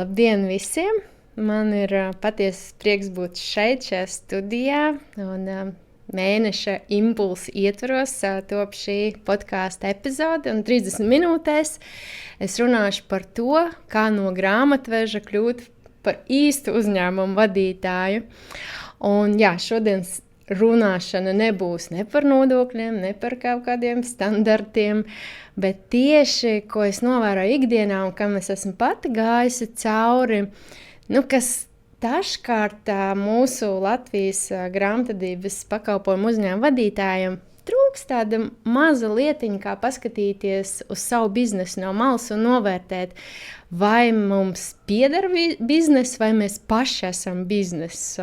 Labdien visiem! Man ir patiesi prieks būt šajā studijā. Mēneša impulsa ietvaros top šī podkāsta epizode. 30 minūtēs es runāšu par to, kā no grāmatveža kļūt par īstu uzņēmumu vadītāju. Šodienas runāšana nebūs ne par nodokļiem, ne par kaut kādiem standartiem, bet tieši, ko es novēroju ikdienā un kam es esmu pati gājusi cauri, kas dažkārt mūsu Latvijas grāmatvedības pakalpojumu uzņēmumu vadītājiem trūkst tāda maza lietiņa, kā paskatīties uz savu biznesu no malas un novērtēt, vai mums pieder bizness, vai mēs paši esam bizness.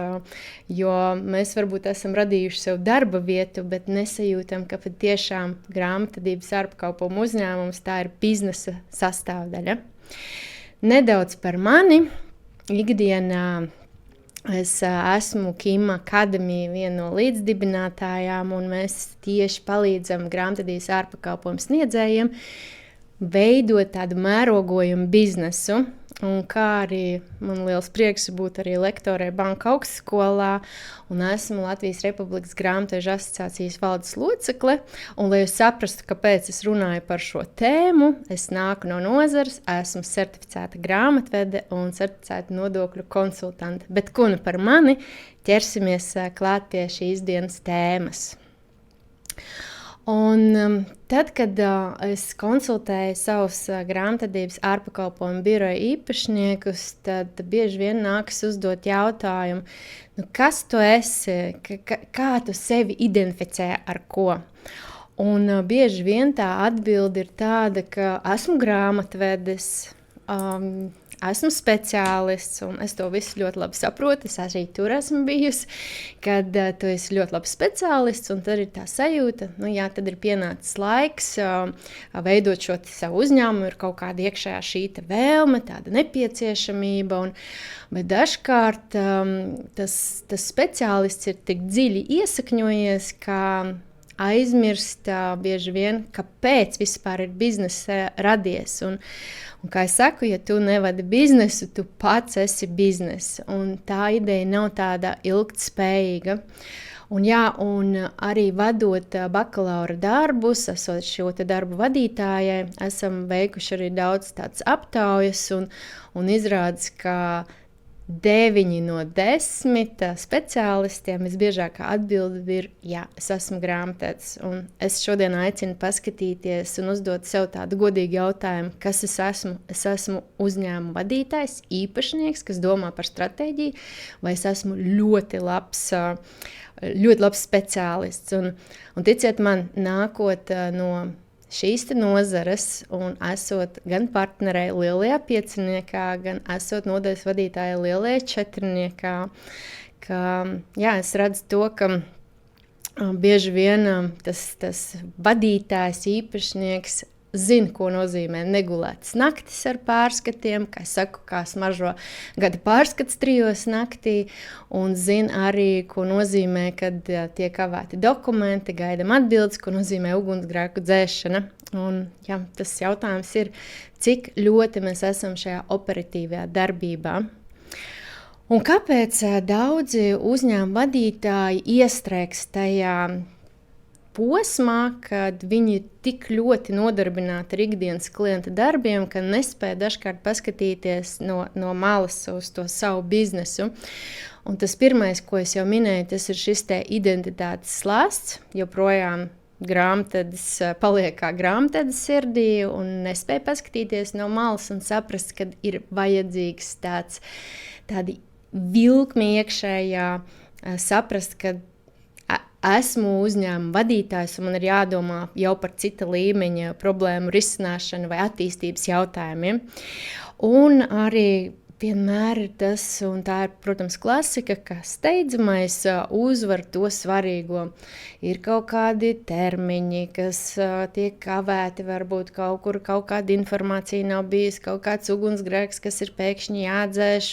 Jo mēs varbūt esam radījuši sev darba vietu, bet nesajūtam, ka patiešām grāmatvedības ārpakalpojumu uzņēmums tā ir biznesa sastāvdaļa. Nedaudz par mani. Ikdienā es esmu Kima Akademija viena no līdzdibinātājām, un mēs tieši palīdzam grāmatvedības ārpakalpojumu sniedzējiem veidot tādu mērogojumu biznesu. Un kā arī man liels prieks būt arī lektorē Banka augstskolā, un esmu Latvijas Republikas Grāmatvežu asociācijas valdes locekle. Un, lai jūs saprastu, kāpēc es runāju par šo tēmu, es nāku no nozares, esmu certificēta grāmatvede un certificēta nodokļu konsultante. Bet ko nu par mani, ķersimies klāt pie šīs dienas tēmas. Un tad, kad es konsultēju savus grāmatvedības ārpakalpojumu biroja īpašniekus, tad bieži vien nākas uzdot jautājumu, kas tu esi, kā tu sevi identificē ar ko? Un bieži vien tā atbilde ir tāda, ka esmu grāmatvedis, esmu speciālists, un es to visu ļoti labi saprotu. Es arī tur esmu bijusi, kad tu esi ļoti labs speciālists, un tad ir tā sajūta, tad ir pienācis laiks veidot šo savu uzņēmumu, ir kaut kāda iekšējā šī vēlme, tāda nepieciešamība, bet dažkārt tas speciālists ir tik dziļi iesakņojies, ka aizmirst bieži vien, kāpēc vispār ir biznesa radies. Un kā es saku, ja tu nevadi biznesu, tu pats esi biznesa. Un tā ideja nav tāda ilgtspējīga. Un arī vadot bakalaura darbus, esot šo darbu vadītājai, esam veikuši arī daudz tādas aptaujas un izrādes, ka 9 no 10 speciālistiem visbiežākā atbilde ir, jā, es esmu grāmatvedis. Un es šodien aicinu paskatīties un uzdot sev tādu godīgu jautājumu, kas es esmu. Es esmu uzņēmuma vadītājs, īpašnieks, kas domā par stratēģiju, vai es esmu ļoti labs speciālists. Un ticiet man, nākot no šīs nozares un esot gan partnerē lielajā pieciniekā, gan esot nodaļas vadītāja lielajā četrniekā, es redzu to, ka bieži vien tas vadītājs, īpašnieks zina, ko nozīmē negulētas naktis ar pārskatiem, kā es saku, kā smaržo gada pārskats 3 naktī, un zina arī, ko nozīmē, kad tiek kavēti dokumenti, gaidam atbildes, ko nozīmē ugunsgrēku dzēšana. Un, tas jautājums ir, cik ļoti mēs esam šajā operatīvajā darbībā. Un kāpēc daudzi uzņēmuma vadītāji iestrēgs tajā posmā, kad viņi tik ļoti nodarbināti ar ikdienas klienta darbiem, ka nespēja dažkārt paskatīties no malas uz to savu biznesu. Un tas pirmais, ko es jau minēju, tas ir šis identitātes slāsts, joprojām grāmatvedis paliek kā grāmatvedis sirdī un nespēja paskatīties no malas un saprast, kad ir vajadzīgs tādi vilkmi iekšējā, saprast, ka esmu uzņēmuma vadītājs un man ir jādomā jau par cita līmeņa problēmu risināšanu vai attīstības jautājumiem. Un arī vienmēr ir tas, un tā ir, protams, klasika, ka steidzamais uzvar to svarīgo. Ir kaut kādi termiņi, kas tiek kavēti, varbūt kaut kur kaut kāda informācija nav bijis, kaut kāds ugunsgrēks, kas ir pēkšņi jādzēš,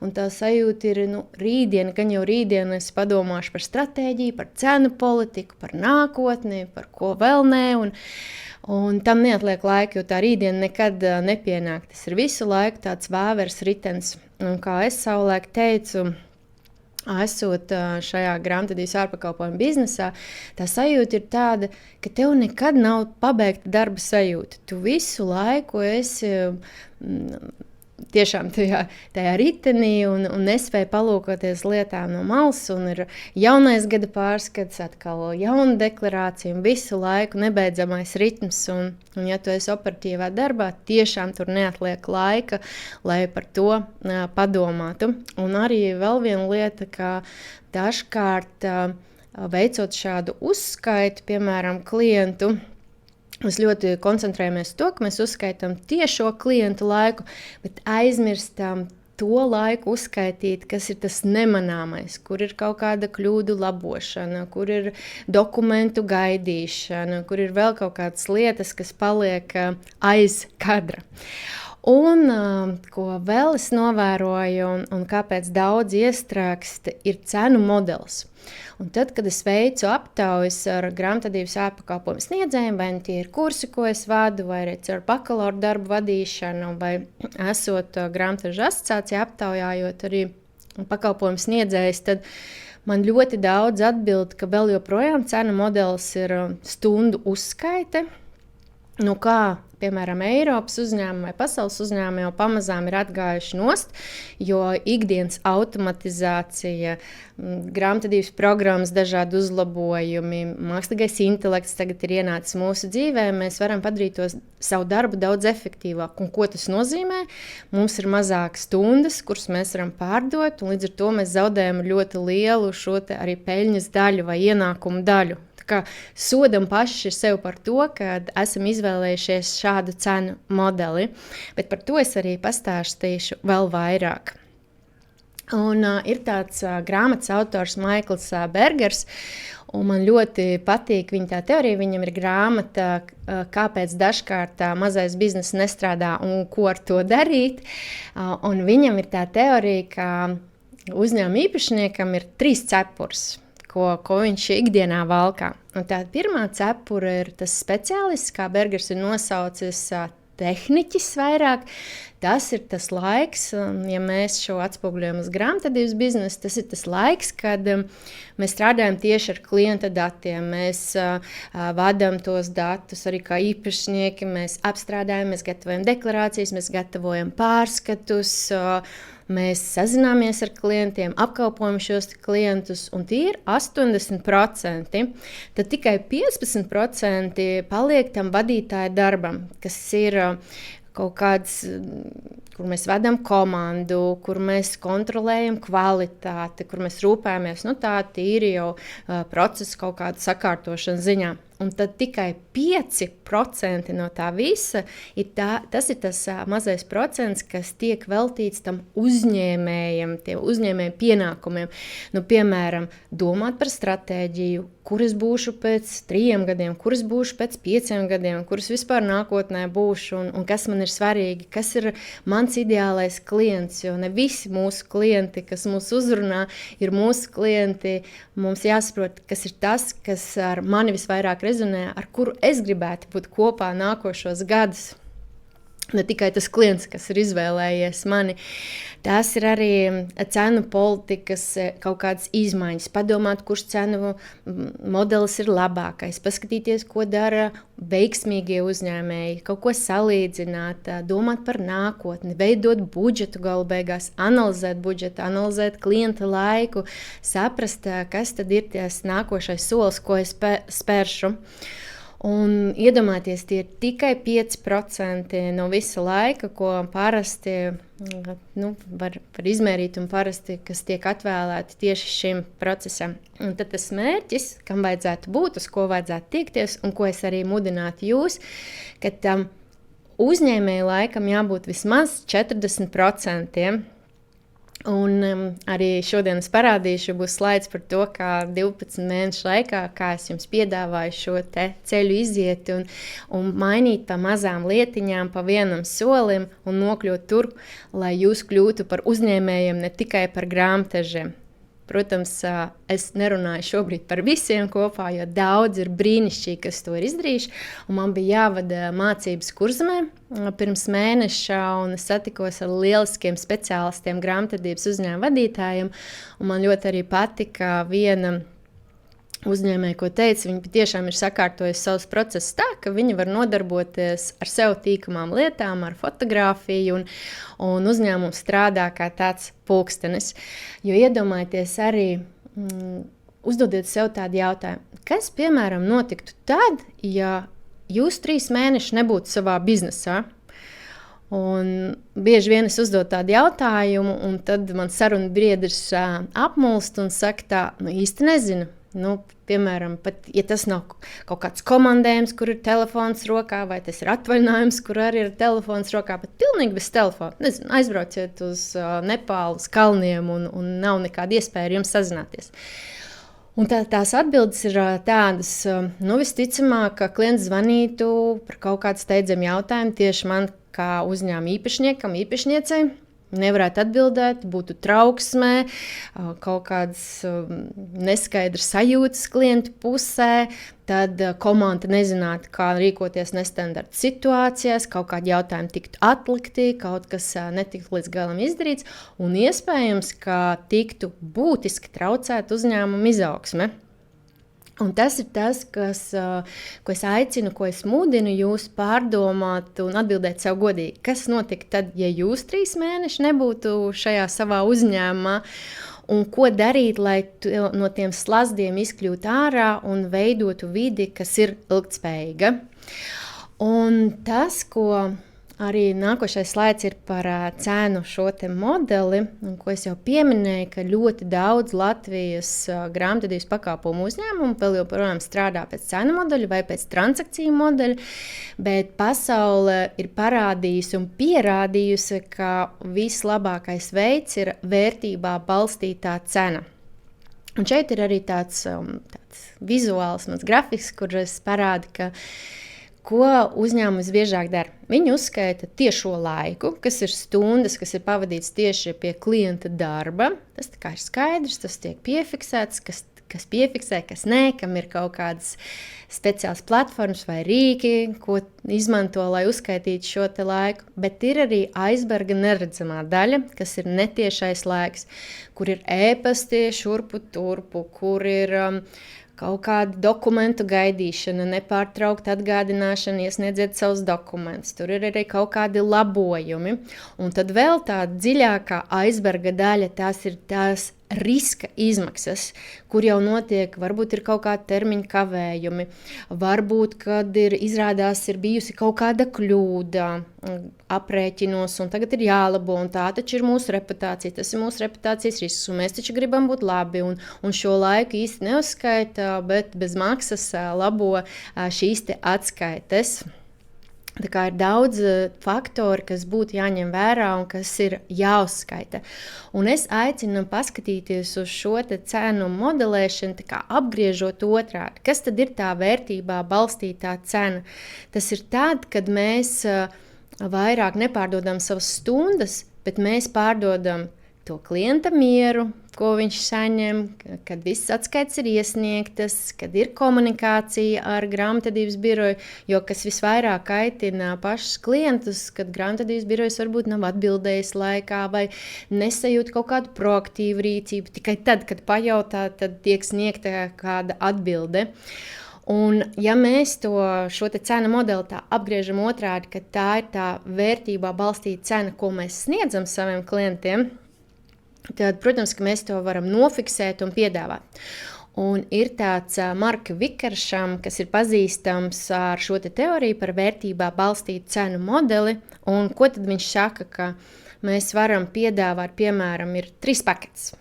un tā sajūta ir, rītdien, gan jau rītdien es padomāšu par stratēģiju, par cenu politiku, par nākotni, par ko vēl nē, Un tam neatliek laika, jo tā rītdiena nekad nepienāk. Tas ir visu laiku tāds vēvers ritens. Un kā es savulaik teicu, esot šajā grāmatvedības ārpakalpojumu biznesā, tā sajūta ir tāda, ka tev nekad nav pabeigta darba sajūta. Tu visu laiku esi tiešām tajā ritenī un nespēja palūkoties lietām no malas, un ir jaunais gada pārskats, atkal jauna deklarācija, un visu laiku nebeidzamais ritms, un ja tu esi operatīvā darbā, tiešām tur neatliek laika, lai par to padomātu. Un arī vēl viena lieta, ka dažkārt veicot šādu uzskaitu, piemēram, klientu, mēs ļoti koncentrējamies uz to, ka mēs uzskaitām tiešo klientu laiku, bet aizmirstam to laiku uzskaitīt, kas ir tas nemanāmais, kur ir kaut kāda kļūdu labošana, kur ir dokumentu gaidīšana, kur ir vēl kaut kādas lietas, kas paliek aiz kadra. Un ko vēl es novēroju, un kāpēc daudz iestrēgst, ir cenu modelis. Un tad, kad es veicu aptaujas ar grāmatvedības ārpakalpojumu sniedzējiem, vai tie ir kursi, ko es vadu, vai arī ar bakalaura darbu vadīšanu, vai esot grāmatvežu asociācijā aptaujājot arī pakalpojumu sniedzējus, tad man ļoti daudz atbild, ka vēl joprojām cenu modelis ir stundu uzskaite. Nu kā, piemēram, Eiropas uzņēmumi vai pasaules uzņēmumi jau pamazām ir atgājuši nost, jo ikdienas automatizācija, grāmatvedības programmas, dažādi uzlabojumi, mākslīgais intelekts tagad ir ienācis mūsu dzīvē, mēs varam padarīt to savu darbu daudz efektīvāk. Un ko tas nozīmē? Mums ir mazāk stundas, kuras mēs varam pārdot, un līdz ar to mēs zaudējam ļoti lielu šo te arī peļņas daļu vai ienākumu daļu. Kā sodam paši sev par to, ka esam izvēlējušies šādu cenu modeli, bet par to es arī pastāstīšu vēl vairāk. Un ir tāds grāmatas autors Maikls Bergers, un man ļoti patīk viņa tā teorija. Viņam ir grāmata, kāpēc dažkārt mazais bizness nestrādā un ko ar to darīt. Un viņam ir tā teorija, ka uzņēmuma īpašniekam ir 3 cepures. Ko viņš ikdienā valkā. Un tā pirmā cepura ir tas speciālists, kā Bergers ir nosaucis, tehniķis vairāk. Tas ir tas laiks, ja mēs šo atspoguļojam uz grāmatvedības biznesu, tas ir tas laiks, kad mēs strādājam tieši ar klienta datiem. Mēs vadām tos datus arī kā īpašnieki, mēs apstrādājam, mēs gatavojam deklarācijas, mēs gatavojam pārskatus, mēs sazināmies ar klientiem, apkalpojam šos klientus, un tie ir 80%. Tad tikai 15% paliek tam vadītāja darbam, kas ir kaut kāds, kur mēs vedam komandu, kur mēs kontrolējam kvalitāti, kur mēs rūpējamies, tā tīri jau procesa kaut kāda sakārtošana ziņā. Un tad tikai 5% no tā visa tas ir tas mazais procents, kas tiek veltīts tam uzņēmējiem, tiem uzņēmēju pienākumiem. Piemēram, domāt par stratēģiju, kur es būšu pēc 3 gadiem, kur es būšu pēc 5 gadiem, kur es vispār nākotnē būšu un kas man ir svarīgi, kas ir mans ideālais klients, jo ne visi mūsu klienti, kas mūs uzrunā, ir mūsu klienti. Mums jāsaprot, kas ir tas, kas ar mani visvairāk rezonē, ar kuru es gribētu būt kopā nākošos gadus. Ne tikai tas klients, kas ir izvēlējies mani. Tās ir arī cenu politikas kaut kādas izmaiņas. Padomāt, kurš cenu modelis ir labākais. Paskatīties, ko dara veiksmīgie uzņēmēji. Kaut ko salīdzināt, domāt par nākotni, veidot budžetu galu beigās, analizēt budžetu, analizēt klienta laiku, saprast, kas tad ir tas nākošais solis, ko es spēršu. Un iedomājieties, tie ir tikai 5% no visa laika, ko parasti var izmērīt un parasti, kas tiek atvēlēti tieši šim procesam. Un tad tas mērķis, kam vajadzētu būt, uz ko vajadzētu tiekties un ko es arī mudinātu jūs, ka tam uzņēmēju laikam jābūt vismaz 40%. Un arī šodien es parādīšu, būs slaids par to, kā 12 mēnešu laikā, kā es jums piedāvāju šo te ceļu iziet un mainīt pa mazām lietiņām, pa vienam solim un nokļūt tur, lai jūs kļūtu par uzņēmējiem, ne tikai par grāmatvežiem. Protams, es nerunāju šobrīd par visiem kopā, jo daudz ir brīnišķīgi, kas to ir izdarījuši. Un man bija jāvada mācības Kurzemē pirms mēneša, un es satikos ar lieliskiem speciālistiem, grāmatvedības uzņēmuma vadītājiem. Un man ļoti arī patika viena uzņēmēji, ko teica, viņi tiešām ir sakārtojuši savus procesus tā, ka viņi var nodarboties ar sev tīkamām lietām, ar fotografiju, un uzņēmums strādā kā tāds pulkstenis. Jo iedomājieties arī, uzdodiet sev tādu jautājumu, kas, piemēram, notiktu tad, ja jūs 3 mēnešus nebūtu savā biznesā? Un bieži vien es uzdodu tādu jautājumu, un tad man saruna biedrs apmulst un saka tā, īsti nezinu. Piemēram, pat ja tas nav kaut kāds komandējums, kur ir telefons rokā, vai tas ir atvaļinājums, kur arī ir telefons rokā, bet pilnīgi bez telefona. Nezinu, aizbrauciet uz Nepālu, uz kalniem, un nav nekāda iespēja ar jums sazināties. Un tās atbildes ir tādas, visticamāk, ka klients zvanītu par kaut kādu steidzamu jautājumu tieši man kā uzņēmuma īpašniekam, īpašniecei. Nevarētu atbildēt, būtu trauksmē, kaut kādas neskaidras sajūtas klientu pusē, tad komanda nezinātu, kā rīkoties nestandarta situācijās, kaut kādi jautājumi tiktu atlikti, kaut kas netiktu līdz galam izdarīts, un iespējams, ka tiktu būtiski traucēt uzņēmumu izaugsme. Un tas ir tas, ko es aicinu, ko es mudinu jūs pārdomāt un atbildēt sev godīgi. Kas notika tad, ja jūs 3 mēneši nebūtu šajā savā uzņēmumā? Un ko darīt, lai no tiem slazdiem izkļūtu ārā un veidotu vidi, kas ir ilgtspējīga? Un tas, ko arī nākošais slaids ir par cenu šo te modeli, ko es jau pieminēju, ka ļoti daudz Latvijas grāmatvedības pakalpojumu uzņēmumu vēl joprojām strādā pēc cenu modeļa vai pēc transakciju modeļa, bet pasaule ir parādījusi un pierādījusi, ka vislabākais veids ir vērtībā balstītā cena. Un šeit ir arī tāds vizuāls mans grafiks, kur es parādu, ko uzņēmums biežāk dara. Viņi uzskaita tiešo laiku, kas ir stundas, kas ir pavadīts tieši pie klienta darba. Tas tā kā ir skaidrs, tas tiek piefiksēts, kas piefiksē, kas nē, kam ir kaut kādas speciāls platformas vai rīki, ko izmanto, lai uzskaitītu šo te laiku. Bet ir arī aizberga neredzamā daļa, kas ir netiešais laiks, kur ir ēpasti šurpu turpu, kur ir kaut kāda dokumentu gaidīšana, nepārtraukta atgādināšana, iesniedziet savus dokumentus. Tur ir arī kaut kādi labojumi. Un tad vēl tā dziļākā aizberga daļa, tās ir tās riska izmaksas, kur jau notiek, varbūt ir kaut kādi termiņu kavējumi, varbūt, kad izrādās ir bijusi kaut kāda kļūda aprēķinos, un tagad ir jālabo, un tā taču ir mūsu reputācija, tas ir mūsu reputācijas risks, un mēs taču gribam būt labi, un šo laiku īsti neuzskaita, bet bez maksas labo šīs te atskaites. Tā kā ir daudz faktori, kas būtu jāņem vērā un kas ir jāuzskaita. Un es aicinu paskatīties uz šo cenu modelēšanu, tā kā apgriežot otrādi. Kas tad ir tā vērtībā balstītā cena? Tas ir tad, kad mēs vairāk nepārdodam savas stundas, bet mēs pārdodam to klienta mieru, ko viņš saņem, kad viss atskaites ir iesniegtas, kad ir komunikācija ar grāmatvedības biroju, jo kas visvairāk kaitina pašus klientus, kad grāmatvedības birojas varbūt nav atbildējis laikā vai nesajūt kaut kādu proaktīvu rīcību. Tikai tad, kad pajautā, tad tiek sniegta kāda atbilde. Un ja mēs šo cenu modeli tā apgriežam otrādi, ka tā ir tā vērtībā balstīta cena, ko mēs sniedzam saviem klientiem, tad, protams, ka mēs to varam nofiksēt un piedāvāt. Un ir tāds Marka Vikaršam, kas ir pazīstams ar šo teoriju par vērtībā balstītu cenu modeli. Un ko tad viņš saka, ka mēs varam piedāvāt, piemēram, ir 3 paketes.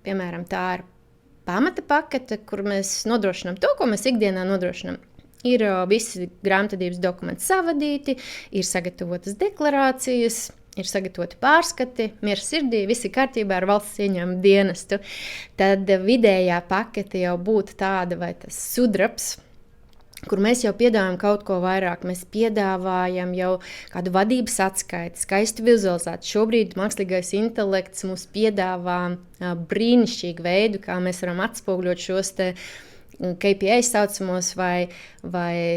Piemēram, tā ir pamata pakete, kur mēs nodrošinām to, ko mēs ikdienā nodrošinām. Ir visi grāmatvedības dokumenti savadīti, ir sagatavotas deklarācijas, ir sagatavoti pārskati, miers sirdī, visi kārtībā ar valsts ieņēmumu dienestu. Tad vidējā pakete jau būtu tāda vai tas sudrabs, kur mēs jau piedāvājam kaut ko vairāk. Mēs piedāvājam jau kādu vadības atskaiti, skaistu vizualizāciju. Šobrīd mākslīgais intelekts mums piedāvā brīnišķīgu veidu, kā mēs varam atspoguļot šos te KPI saucamos vai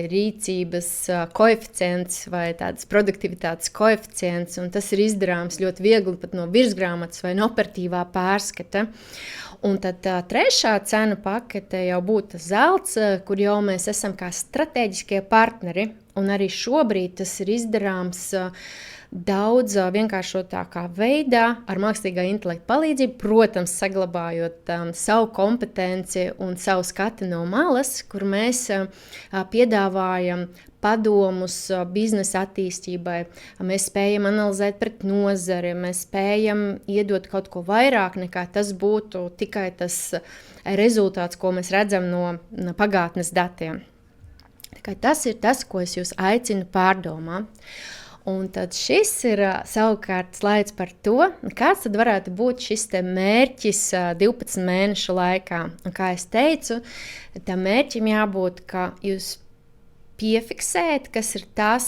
rīcības koeficients vai tādas produktivitātes koeficients, un tas ir izdarāms ļoti viegli pat no virsgrāmatas vai no operatīvā pārskata. Un tad trešā cenu pakete jau būtu zelts, kur jau mēs esam kā strateģiskie partneri, un arī šobrīd tas ir izdarāms daudz vienkāršotākā veidā ar mākslīgā intelekta palīdzību, protams, saglabājot savu kompetenci un savu skatu no malas, kur mēs piedāvājam padomus biznesa attīstībai. Mēs spējam analizēt pret nozari, mēs spējam iedot kaut ko vairāk nekā tas būtu tikai tas rezultāts, ko mēs redzam no pagātnes datiem. Tas ir tas, ko es jūs aicinu pārdomāt. Un tad šis ir savukārt slaids par to, kāds tad varētu būt šis te mērķis 12 mēnešu laikā. Un kā es teicu, tam mērķim jābūt, ka jūs piefiksēt, kas ir tas,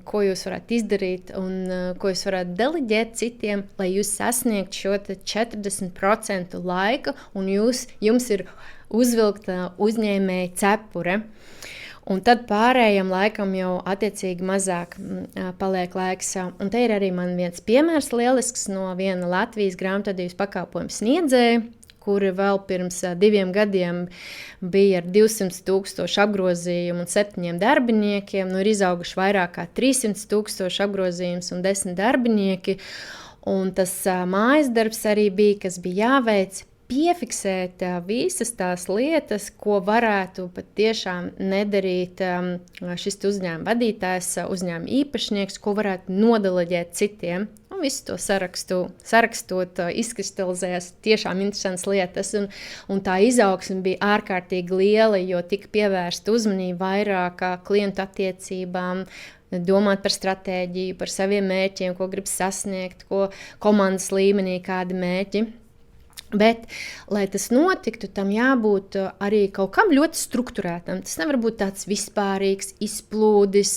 ko jūs varētu izdarīt un ko jūs varētu deleģēt citiem, lai jūs sasniegtu šo 40% laika un jums ir uzvilkta uzņēmēja cepure. Un tad pārējiem laikam jau attiecīgi mazāk paliek laiks. Un te ir arī man viens piemērs lielisks no viena Latvijas grāmatvedības pakalpojumu sniedzēja, kuri vēl pirms 2 gadiem bija ar 200,000 apgrozījumu un 7 darbiniekiem. Nu, ir izauguši vairāk kā 300,000 apgrozījums un 10 darbinieki. Un tas mājas darbs arī bija, kas bija jāveic, piefiksēt visas tās lietas, ko varētu pat tiešām nedarīt šis uzņēmuma vadītājs, uzņēmuma īpašnieks, ko varētu nodeleģēt citiem. Un visu to sarakstot, izkristalizējās tiešām interesantas lietas. Un tā izaugsme bija ārkārtīgi liela, jo tika pievērsta uzmanība vairāk klientu attiecībām, domāt par stratēģiju, par saviem mērķiem, ko grib sasniegt, ko komandas līmenī kādi mērķi. Bet, lai tas notiktu, tam jābūt arī kaut kam ļoti strukturētam. Tas nevar būt tāds vispārīgs, izplūdis,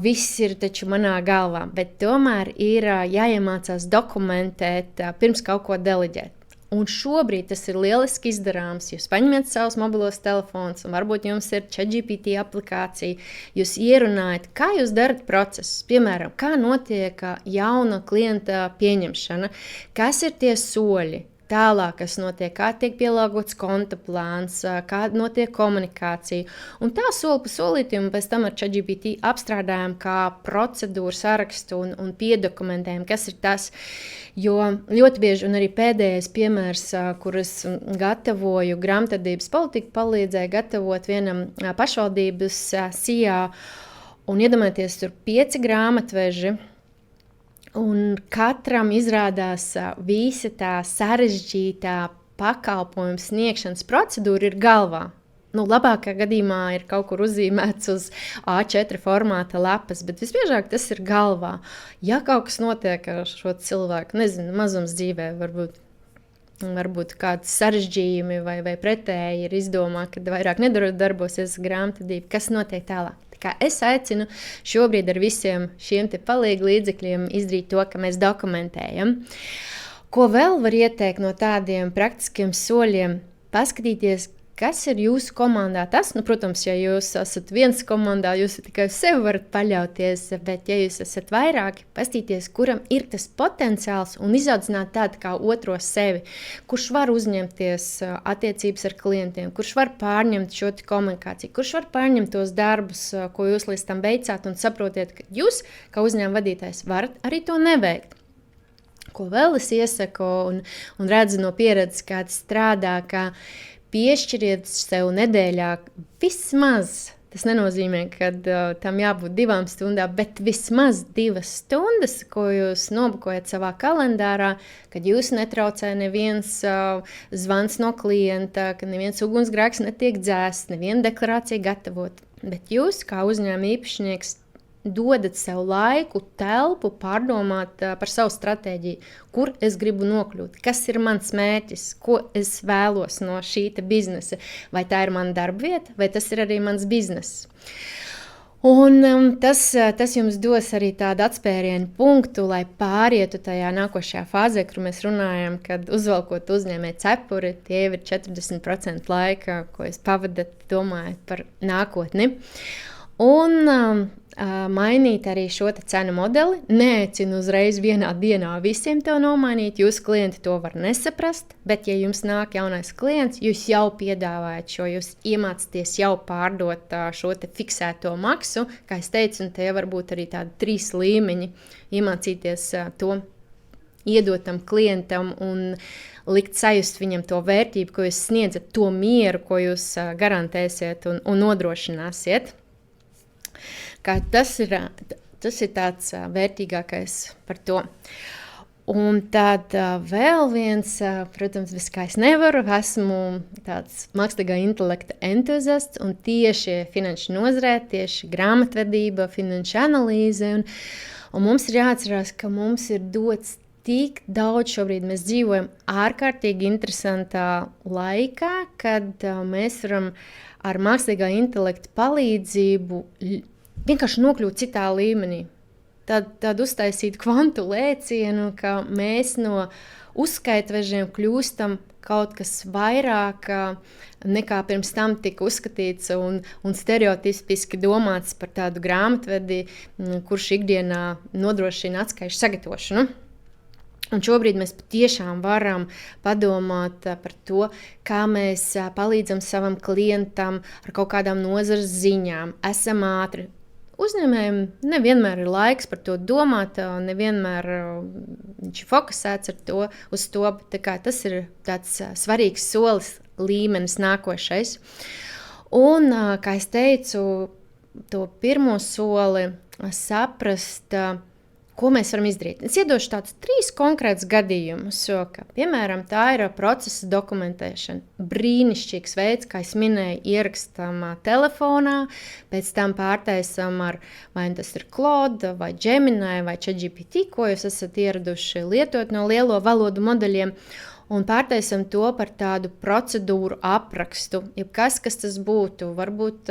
viss ir taču manā galvā. Bet tomēr ir jāiemācās dokumentēt, pirms kaut ko deleģēt. Un šobrīd tas ir lieliski izdarāms. Jūs paņemiet savus mobilos telefonus, un varbūt jums ir ChatGPT aplikācija. Jūs ierunājat, kā jūs darat procesus. Piemēram, kā notiek jauna klienta pieņemšana, kas ir tie soļi. Tālāk, kas notiek, kā tiek pielāgots konta plāns, kā notiek komunikācija. Un tā soli pa solītim pēc tam ar ChatGPT apstrādājam kā procedūru sarakstu un piedokumentējam, kas ir tas. Jo ļoti bieži, un arī pēdējais piemērs, kuras gatavoju grāmatvedības politiku, palīdzēja gatavot vienam pašvaldības SIA, un iedomājieties, tur 5 grāmatveži, un katram izrādās visa tā sarežģītā pakalpojuma sniegšanas procedūra ir galvā. Nu, labākā gadījumā ir kaut kur uzzīmēts uz A4 formāta lapas, bet visbiežāk tas ir galvā. Ja kaut kas notiek ar šo cilvēku, nezinu, mazums dzīvē, varbūt kāds sarežģījumi vai pretēji ir izdomā, kad vairāk nedarbosies grāmatvedība, kas notiek tālāk. Kā es aicinu šobrīd ar visiem šiem te palīgu līdzekļiem izdarīt to, ka mēs dokumentējam. Ko vēl var ieteikt no tādiem praktiskiem soļiem? Paskatīties, kas ir jūsu komandā. Tas, protams, ja jūs esat viens komandā, jūs tikai uz sevi varat paļauties, bet ja jūs esat vairāki, paskatīties, kuram ir tas potenciāls un izaudzināt tādu kā otro sevi, kurš var uzņemties attiecības ar klientiem, kurš var pārņemt šo komunikāciju, kurš var pārņemt tos darbus, ko jūs līdz tam veicāt un saprotiet, ka jūs, kā uzņēmuma vadītājs, varat arī to neveikt. Ko vēl es iesaku un redzu no pieredzes, kā tas strādā, ka piešķiriet sev nedēļā vismaz, tas nenozīmē, ka tam jābūt 2 stundām, bet vismaz 2 stundas, ko jūs nobukojat savā kalendārā, kad jūs netraucē neviens zvans no klienta, ka neviens ugunsgrēks netiek dzēsts, neviena deklarācija gatavot. Bet jūs, kā uzņēmuma īpašnieks, dodat sev laiku, telpu pārdomāt par savu stratēģiju, kur es gribu nokļūt, kas ir mans mērķis, ko es vēlos no šī biznesa, vai tā ir mana darba vieta, vai tas ir arī mans bizness. Un tas jums dos arī tādu atspērienu punktu, lai pārietu tajā nākošajā fāzē, kur mēs runājam, kad uzvelkot uzņēmēju cepuri, tie ir 40% laika, ko es pavadu domājot par nākotni. Un mainīt arī šo cenu modeli. Neaicinu uzreiz vienā dienā visiem to nomainīt. Jūsu klienti to var nesaprast, bet ja jums nāk jaunais klients, jūs jau piedāvājat šo, jūs iemācāties jau pārdot šo fiksēto maksu. Kā es teicu, un te var būt arī tādi 3 līmeņi. Iemācīties to iedot tam klientam un likt sajust viņam to vērtību, ko jūs sniedzat, to mieru, ko jūs garantēsiet un nodrošināsiet. Tas ir tāds vērtīgākais par to. Un tad vēl viens, protams, bez kā es nevaru, esmu tāds mākslīgā intelekta entuziasts un tieši finanšu nozarē, tieši grāmatvedība, finanšu analīze. Un mums ir jāatcerās, ka mums ir dots tik daudz šobrīd. Mēs dzīvojam ārkārtīgi interesantā laikā, kad mēs varam ar mākslīgā intelekta palīdzību vienkārši nokļūt citā līmenī. Tad uztaisīt kvantu lēcienu, ka mēs no uzskaitvežiem kļūstam kaut kas vairāk nekā pirms tam tika uzskatīts un stereotipiski domāts par tādu grāmatvedi, kurš ikdienā nodrošina atskaišu sagatavošanu. Un šobrīd mēs patiešām varam padomāt par to, kā mēs palīdzam savam klientam ar kaut kādām nozares ziņām, esam ātri. Uzņēmējiem nevienmēr ir laiks par to domāt, nevienmēr viņš ir fokusēts uz to, bet tas ir tāds svarīgs solis līmenis nākošais. Un, kā es teicu, to pirmo soli saprast, ko mēs varam izdarīt. Es iedošu tādus 3 konkrētus gadījumus, ka, piemēram, tā ir procesa dokumentēšana. Brīnišķīgs veids, kā es minēju, ierakstam telefonā, pēc tam pārtaisam ar, vai tas ir Claude, vai Gemini, vai ChatGPT, ko jūs esat ieraduši lietot no lielo valodu modeļiem, un pārtaisam to par tādu procedūru aprakstu. Jebkas, kas tas būtu, varbūt,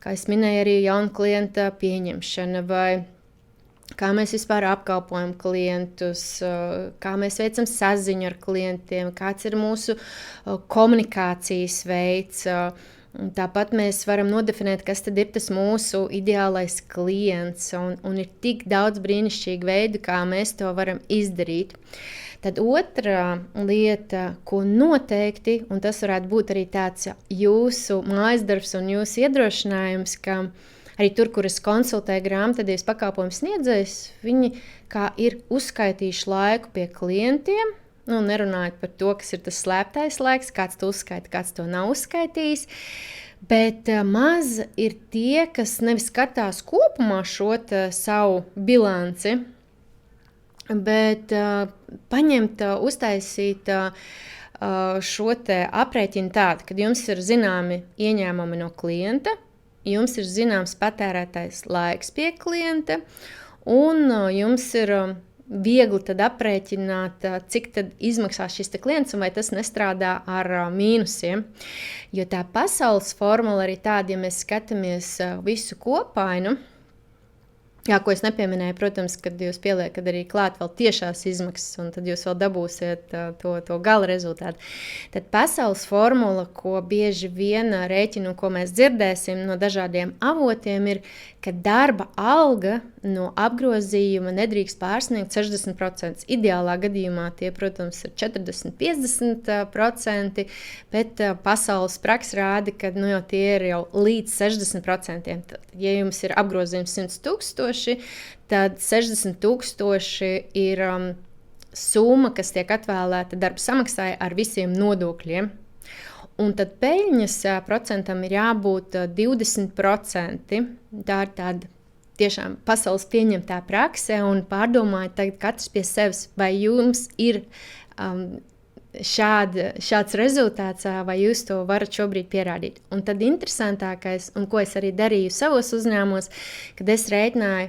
kā es minēju, arī jauna klienta pieņemšana, vai kā mēs vispār apkalpojam klientus, kā mēs veicam saziņu ar klientiem, kāds ir mūsu komunikācijas veids. Tāpat mēs varam nodefinēt, kas tad ir tas mūsu ideālais klients, un ir tik daudz brīnišķīgu veidu, kā mēs to varam izdarīt. Tad otrā lieta, ko noteikti, un tas varētu būt arī tāds jūsu mājasdarbs un jūsu iedrošinājums, ka arī tur, kur es konsultēju grāmatvedības pakalpojumu sniedzējus, viņi ir uzskaitījuši laiku pie klientiem, nerunājot par to, kas ir tas slēptais laiks, kāds to uzskaita, kāds to nav uzskaitījis. Bet maz ir tie, kas nevis skatās kopumā šo savu bilanci, bet paņemt, uztaisīt šo aprēķinu tādu, kad jums ir zināmi ieņēmumi no klienta, jums ir zināms patērētais laiks pie klienta, un jums ir viegli tad aprēķināt, cik tad izmaksās šis klients un vai tas nestrādā ar mīnusiem. Jo tā pasaules formula arī tāda, ja mēs skatāmies visu kopainu, ko es nepieminēju, protams, kad jūs pieliekat arī klāt vēl tiešās izmaksas, un tad jūs vēl dabūsiet to gala rezultātu. Tad pasaules formula, ko bieži vien rēķina un ko mēs dzirdēsim no dažādiem avotiem, ir, ka darba alga no apgrozījuma nedrīkst pārsniegt 60%. Ideālā gadījumā tie, protams, ir 40–50%, bet pasaules praksa rāda, ka jau tie ir jau līdz 60%. Tad, ja jums ir apgrozījums 100 000, tad 60 000 ir summa, kas tiek atvēlēta darba samaksai ar visiem nodokļiem. Un tad peļņas procentam ir jābūt 20%. Tā ir tāda tiešām pasaules pieņemtā prakse, un pārdomājiet tagad katrs pie sevis, vai jums ir šāds rezultāts, vai jūs to varat šobrīd pierādīt. Un tad interesantākais, un ko es arī darīju savos uzņēmumos, kad es rēķināju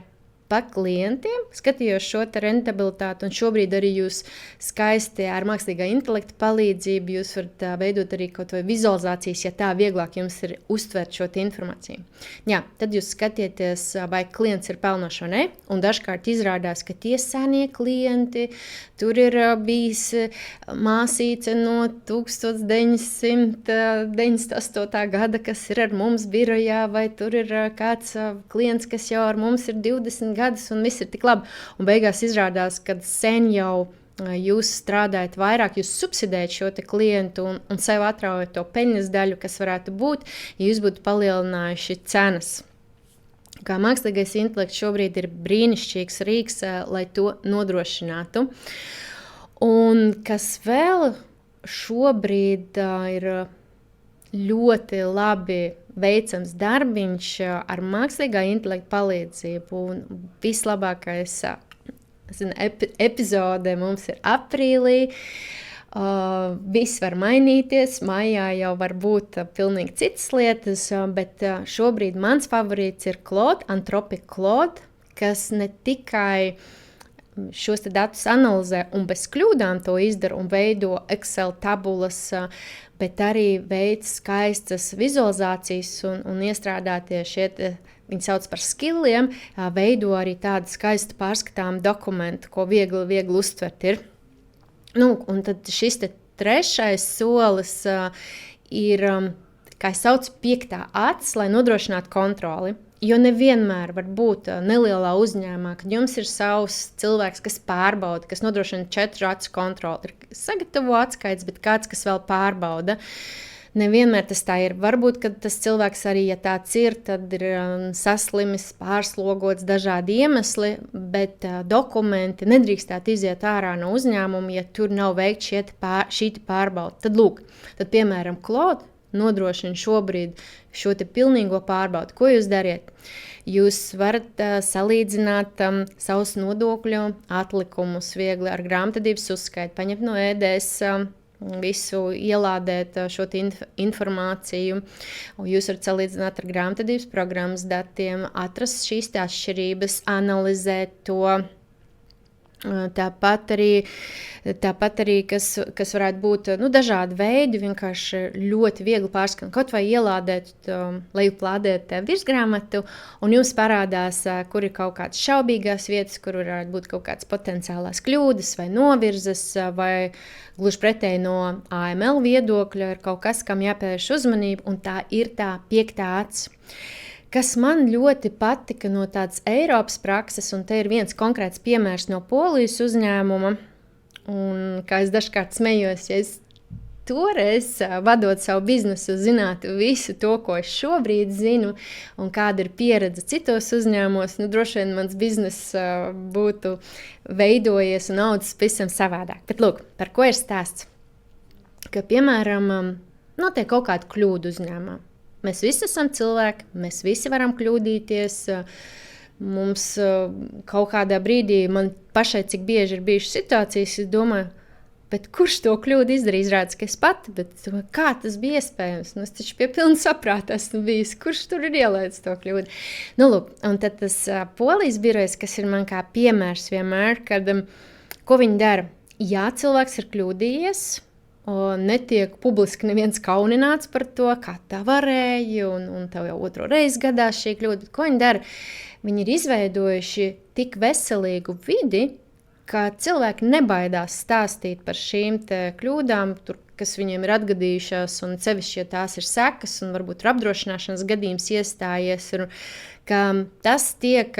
pa klientiem, skatījos šo rentabilitāti, un šobrīd arī jūs skaisti ar mākslīgā intelekta palīdzību jūs varat veidot arī kaut vai vizualizācijas, ja tā vieglāk jums ir uztvert šo informāciju. Jā, tad jūs skatieties, vai klients ir pelnošs vai ne, un dažkārt izrādās, ka tie senie klienti, tur ir bijis māsīce no 1998. gada, kas ir ar mums birojā, vai tur ir kāds klients, kas jau ar mums ir 20 gadus, un viss ir tik labi. Un beigās izrādās, ka sen jau jūs strādājat vairāk, jūs subsidējat šo te klientu un sev atraujat to peļņas daļu, kas varētu būt, ja jūs būtu palielinājuši cenas. Kā mākslīgais intelekts šobrīd ir brīnišķīgs rīks, lai to nodrošinātu. Un kas vēl šobrīd ir ļoti labi veicams darbiņš ar mākslīgā intelekta palīdzību, un vislabākais epizode mums ir aprīlī. Viss var mainīties, maijā jau var būt pilnīgi citas lietas, bet šobrīd mans favorīts ir Claude, Anthropic Claude, kas ne tikai šos te datus analizē un bez kļūdām to izdara un veido Excel tabulas, bet arī veids skaistas vizualizācijas un iestrādātie šie, viņi sauc par skilliem, veido arī tādu skaistu pārskatāmu dokumentu, ko viegli uztvert ir. Nu, un tad šis te trešais solis ir, kā es saucu, 5. acis, lai nodrošinātu kontroli. Jo nevienmēr var būt nelielā uzņēmumā, kad jums ir savs cilvēks, kas pārbauda, kas nodrošina 4 acu kontroli. Ir sagatavo atskaits, bet kāds, kas vēl pārbauda. Nevienmēr tas tā ir. Varbūt, kad tas cilvēks arī, ja tāds ir, tad ir saslimis, pārslogots dažādi iemesli, bet dokumenti nedrīkstētu iziet ārā no uzņēmuma, ja tur nav veikt šī pārbauda. Tad lūk, piemēram, Claude nodrošina šobrīd šo te pilnīgo pārbaudi. Ko jūs dariet? Jūs varat salīdzināt savus nodokļu atlikumus viegli ar grāmatvedības uzskaitu, paņemt no ēdēs visu, ielādēt šo informāciju. Jūs varat salīdzināt ar grāmatvedības programmas datiem, atrast šīs atšķirības, analizēt to. Tāpat arī kas varētu būt dažādi veidi, vienkārši ļoti viegli pārskatīt, kaut vai ielādēt, lejuplādēt virsgrāmatu, un jums parādās, kur ir kaut kādas šaubīgās vietas, kur varētu būt kaut kādas potenciālās kļūdas vai novirzes, vai gluži pretēji no AML viedokļa ir kaut kas, kam jāpievērš uzmanība, un tā ir tā 5. acis. Kas man ļoti patika no tādas Eiropas prakses, un te ir viens konkrēts piemērs no Polijas uzņēmuma, un kā es dažkārt smējos, ja es toreiz, vadot savu biznesu, zinātu visu to, ko es šobrīd zinu, un kāda ir pieredze citos uzņēmumos, droši vien mans bizness būtu veidojies un audzis pavisam savādāk. Bet lūk, par ko ir stāsts? Ka, piemēram, notiek kaut kāda kļūda uzņēmumā. Mēs visi esam cilvēki, mēs visi varam kļūdīties. Mums kaut kādā brīdī, man pašai cik bieži ir bijušas situācijas, es domāju, bet kurš to kļūdu izdarīja? Izrādās, ka es pati, bet kā tas bija iespējams? Es taču pie pilna saprāta esmu bijis, kurš tur ir ielaidis to kļūdu? Nu, lūk, un tad tas Polijas birojs, kas ir man kā piemērs vienmēr, kad, ko viņi dara? Jā, cilvēks ir kļūdījies, netiek publiski neviens kaunināts par to, kā tā varēja, un tev jau 2. reizi gadās šī kļūda. Ko viņi dara? Viņi ir izveidojuši tik veselīgu vidi, ka cilvēki nebaidās stāstīt par šīm te kļūdām, kas viņiem ir atgadījušās, un sevišķi, ja tās ir sekas, un varbūt ir apdrošināšanas gadījums iestājies, un ka tas tiek,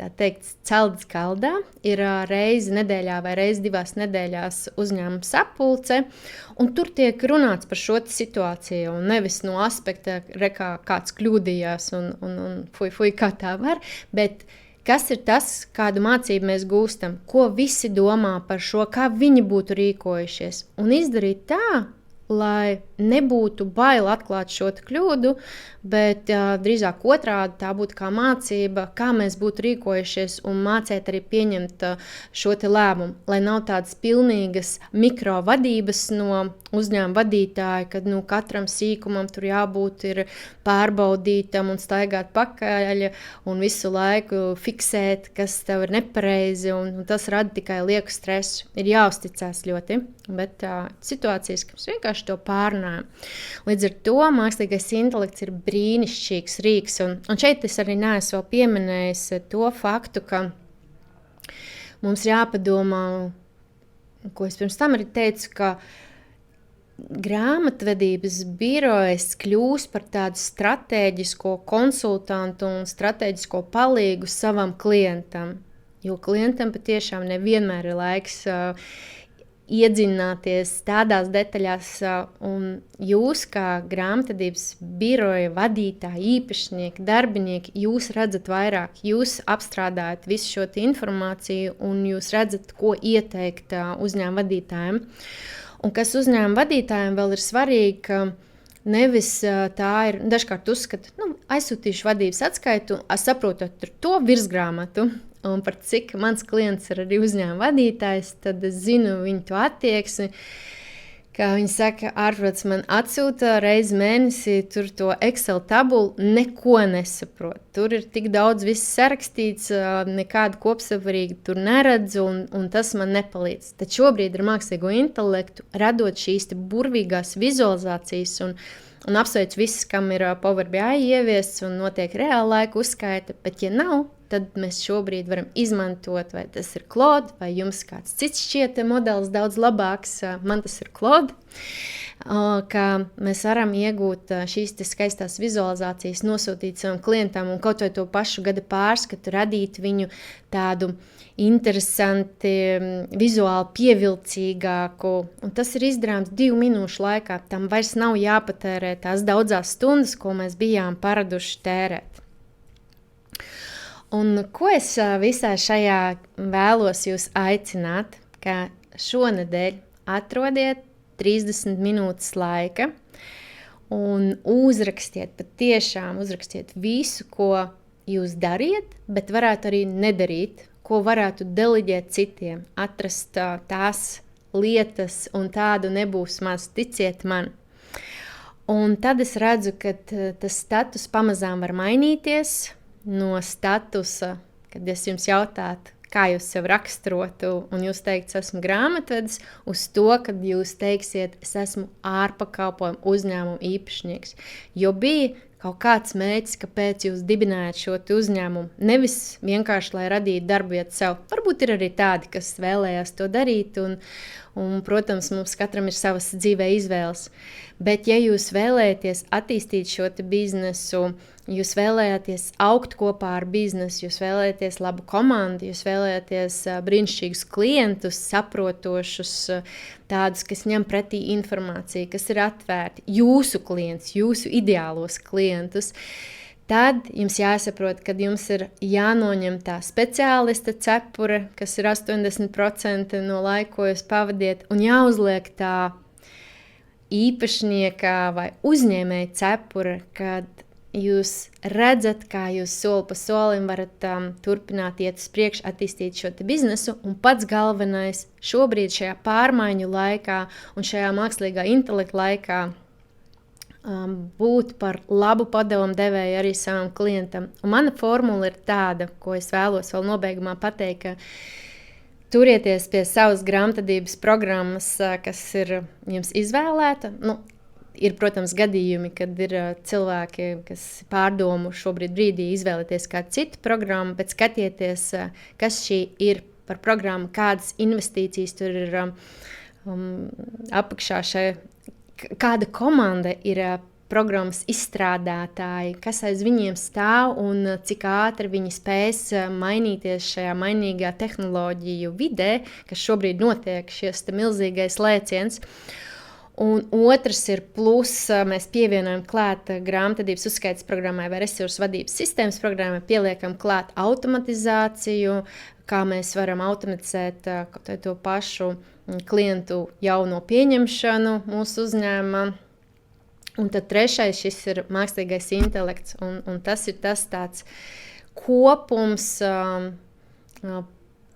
tā teikt, celts galdā, ir reizi nedēļā vai reizi 2 nedēļās uzņēmuma sapulce, un tur tiek runāts par šo situāciju, un nevis no aspekta, kāds kļūdījās, un fuj, kā tā var, bet kas ir tas, kādu mācību mēs gūstam, ko visi domā par šo, kā viņi būtu rīkojušies, un izdarīt tā, lai nebūtu bail atklāt šo kļūdu, bet drīzāk otrādi tā būtu kā mācība, kā mēs būtu rīkojušies un mācīt arī pieņemt šo lēmumu, lai nav tādas pilnīgas mikrovadības no uzņēmuma vadītāja, kad katram sīkumam tur jābūt ir pārbaudītam un staigāt pakaļ un visu laiku fiksēt, kas tev ir nepareizi, un tas rada tikai lieku stresu. Ir jāuzticās ļoti, bet situācijas, ka mēs vienkārši to pārnājam. Līdz ar to mākslīgais intelekts ir brīnišķīgs rīks, un šeit es arī neesmu vēl pieminējis to faktu, ka mums jāpadomā, ko es pirms tam arī teicu, ka grāmatvedības birojas kļūs par tādu stratēģisko konsultantu un stratēģisko palīgu savam klientam, jo klientam patiešām nevienmēr ir laiks iedziļināties tādās detaļās, un jūs kā grāmatvedības biroja vadītāji, īpašnieki, darbinieki, jūs redzat vairāk, jūs apstrādājat visu šo informāciju un jūs redzat, ko ieteikt uzņēmuma vadītājiem. Un kas uzņēmuma vadītājiem vēl ir svarīgi, ka nevis tā ir, dažkārt uzskata, aizsūtīšu vadības atskaitu, saprotot to virsgrāmatu, un par cik mans klients ir arī uzņēmuma vadītājs, tad es zinu viņu to attieksmi, ka viņi saka, ārprāts man atsūta reizi mēnesī tur to Excel tabulu, neko nesaprot. Tur ir tik daudz viss sarakstīts, nekādu kopsavarīgu tur neredzu, un tas man nepalīdz. Tad šobrīd ar mākslīgo intelektu, radot šīs burvīgās vizualizācijas un apsveic visus, kam ir Power BI ieviests un notiek reāla laika uzskaita, bet ja nav, tad mēs šobrīd varam izmantot, vai tas ir Claude, vai jums kāds cits šķiet modelis daudz labāks, man tas ir Claude, ka mēs varam iegūt šīs skaistās vizualizācijas, nosūtīt savam klientam un kaut vai to pašu gada pārskatu, radīt viņu tādu interesanti, vizuāli pievilcīgāku, un tas ir izdarāms 2 minūšu laikā, tam vairs nav jāpatērē tās daudzās stundas, ko mēs bijām paraduši tērēt. Un ko es visā šajā vēlos jūs aicināt, ka šonedēļ atrodiet 30 minūtes laika un patiešām uzrakstiet visu, ko jūs dariet, bet varētu arī nedarīt, ko varētu deleģēt citiem, atrast tās lietas, un tādu nebūs maz, ticiet man. Un tad es redzu, ka tas status pamazām var mainīties, no statusa, kad es jums jautātu, kā jūs sev raksturotu, un jūs teikt, es esmu grāmatvedis, uz to, kad jūs teiksiet, es esmu ārpakalpojumu uzņēmumu īpašnieks. Jo bija kaut kāds mērķis, kāpēc jūs dibinājāt šo uzņēmumu. Nevis vienkārši, lai radītu darbu vietu sev. Varbūt ir arī tādi, kas vēlējās to darīt, un protams, mums katram ir savas dzīvē izvēles. Bet ja jūs vēlēties attīstīt šo biznesu, jūs vēlēties augt kopā ar biznesu, jūs vēlēties labu komandu, jūs vēlēties brīnišķīgus klientus, saprotošus, tādus, kas ņem pretī informāciju, kas ir atvērti, jūsu klients, jūsu ideālos klientus, tad jums jāsaprot, ka jums ir jānoņem tā speciālista cepure, kas ir 80% no laika, ko jūs pavadiet, un jāuzliek tā īpašnieka vai uzņēmēja cepure, kad jūs redzat, kā jūs soli pa solim varat turpināt iet uz priekšu, attīstīt šo biznesu, un pats galvenais šobrīd šajā pārmaiņu laikā un šajā mākslīgā intelekta laikā būt par labu padomu devēju arī savam klientam. Un mana formula ir tāda, ko es vēlos vēl nobeigumā pateikt, ka turieties pie savas grāmatvedības programmas, kas ir jums izvēlēta. Ir, protams, gadījumi, kad ir cilvēki, kas pārdomu šobrīd brīdī izvēlēties kādu citu programmu, bet skatieties, kas šī ir par programmu, kādas investīcijas tur ir apakšā šai, kāda komanda ir programmas izstrādātāji, kas aiz viņiem stāv un cik ātri viņi spēs mainīties šajā mainīgā tehnoloģiju vidē, kas šobrīd notiek, šis milzīgais lēciens. Un otrs ir plus, mēs pievienojam klāt grāmatvedības uzskaites programmai vai resursu vadības sistēmas programmai, pieliekam klāt automatizāciju, kā mēs varam automatizēt to pašu klientu jauno pieņemšanu mūsu uzņēmumā. Un tad trešais šis ir mākslīgais intelekts, un tas ir tas tāds kopums,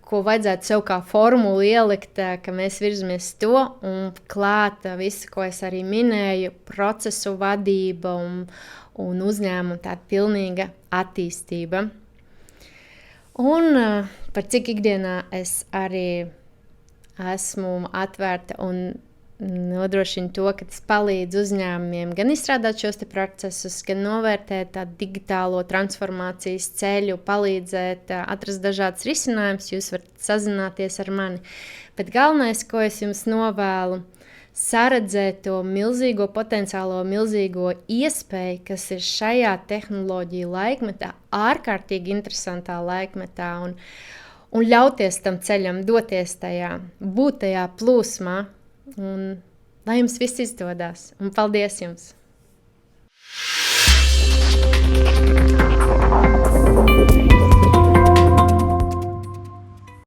ko vajadzētu sev kā formulu ielikt, ka mēs virzamies to un klāt visu, ko es arī minēju, procesu vadība un uzņēmuma tāda pilnīga attīstība. Un par cik ikdienā es arī esmu atvērta un nodrošina to, ka tas palīdz uzņēmumiem gan izstrādāt šos te procesus, gan novērtēt tādu digitālo transformācijas ceļu, palīdzēt atrast dažādas risinājumus, jūs varat sazināties ar mani. Bet galvenais, ko es jums novēlu, saredzēt to milzīgo potenciālo, milzīgo iespēju, kas ir šajā tehnoloģiju laikmetā, ārkārtīgi interesantā laikmetā, un ļauties tam ceļam, doties tajā, būt tajā plūsmā. Un lai jums viss izdodas, un paldies jums!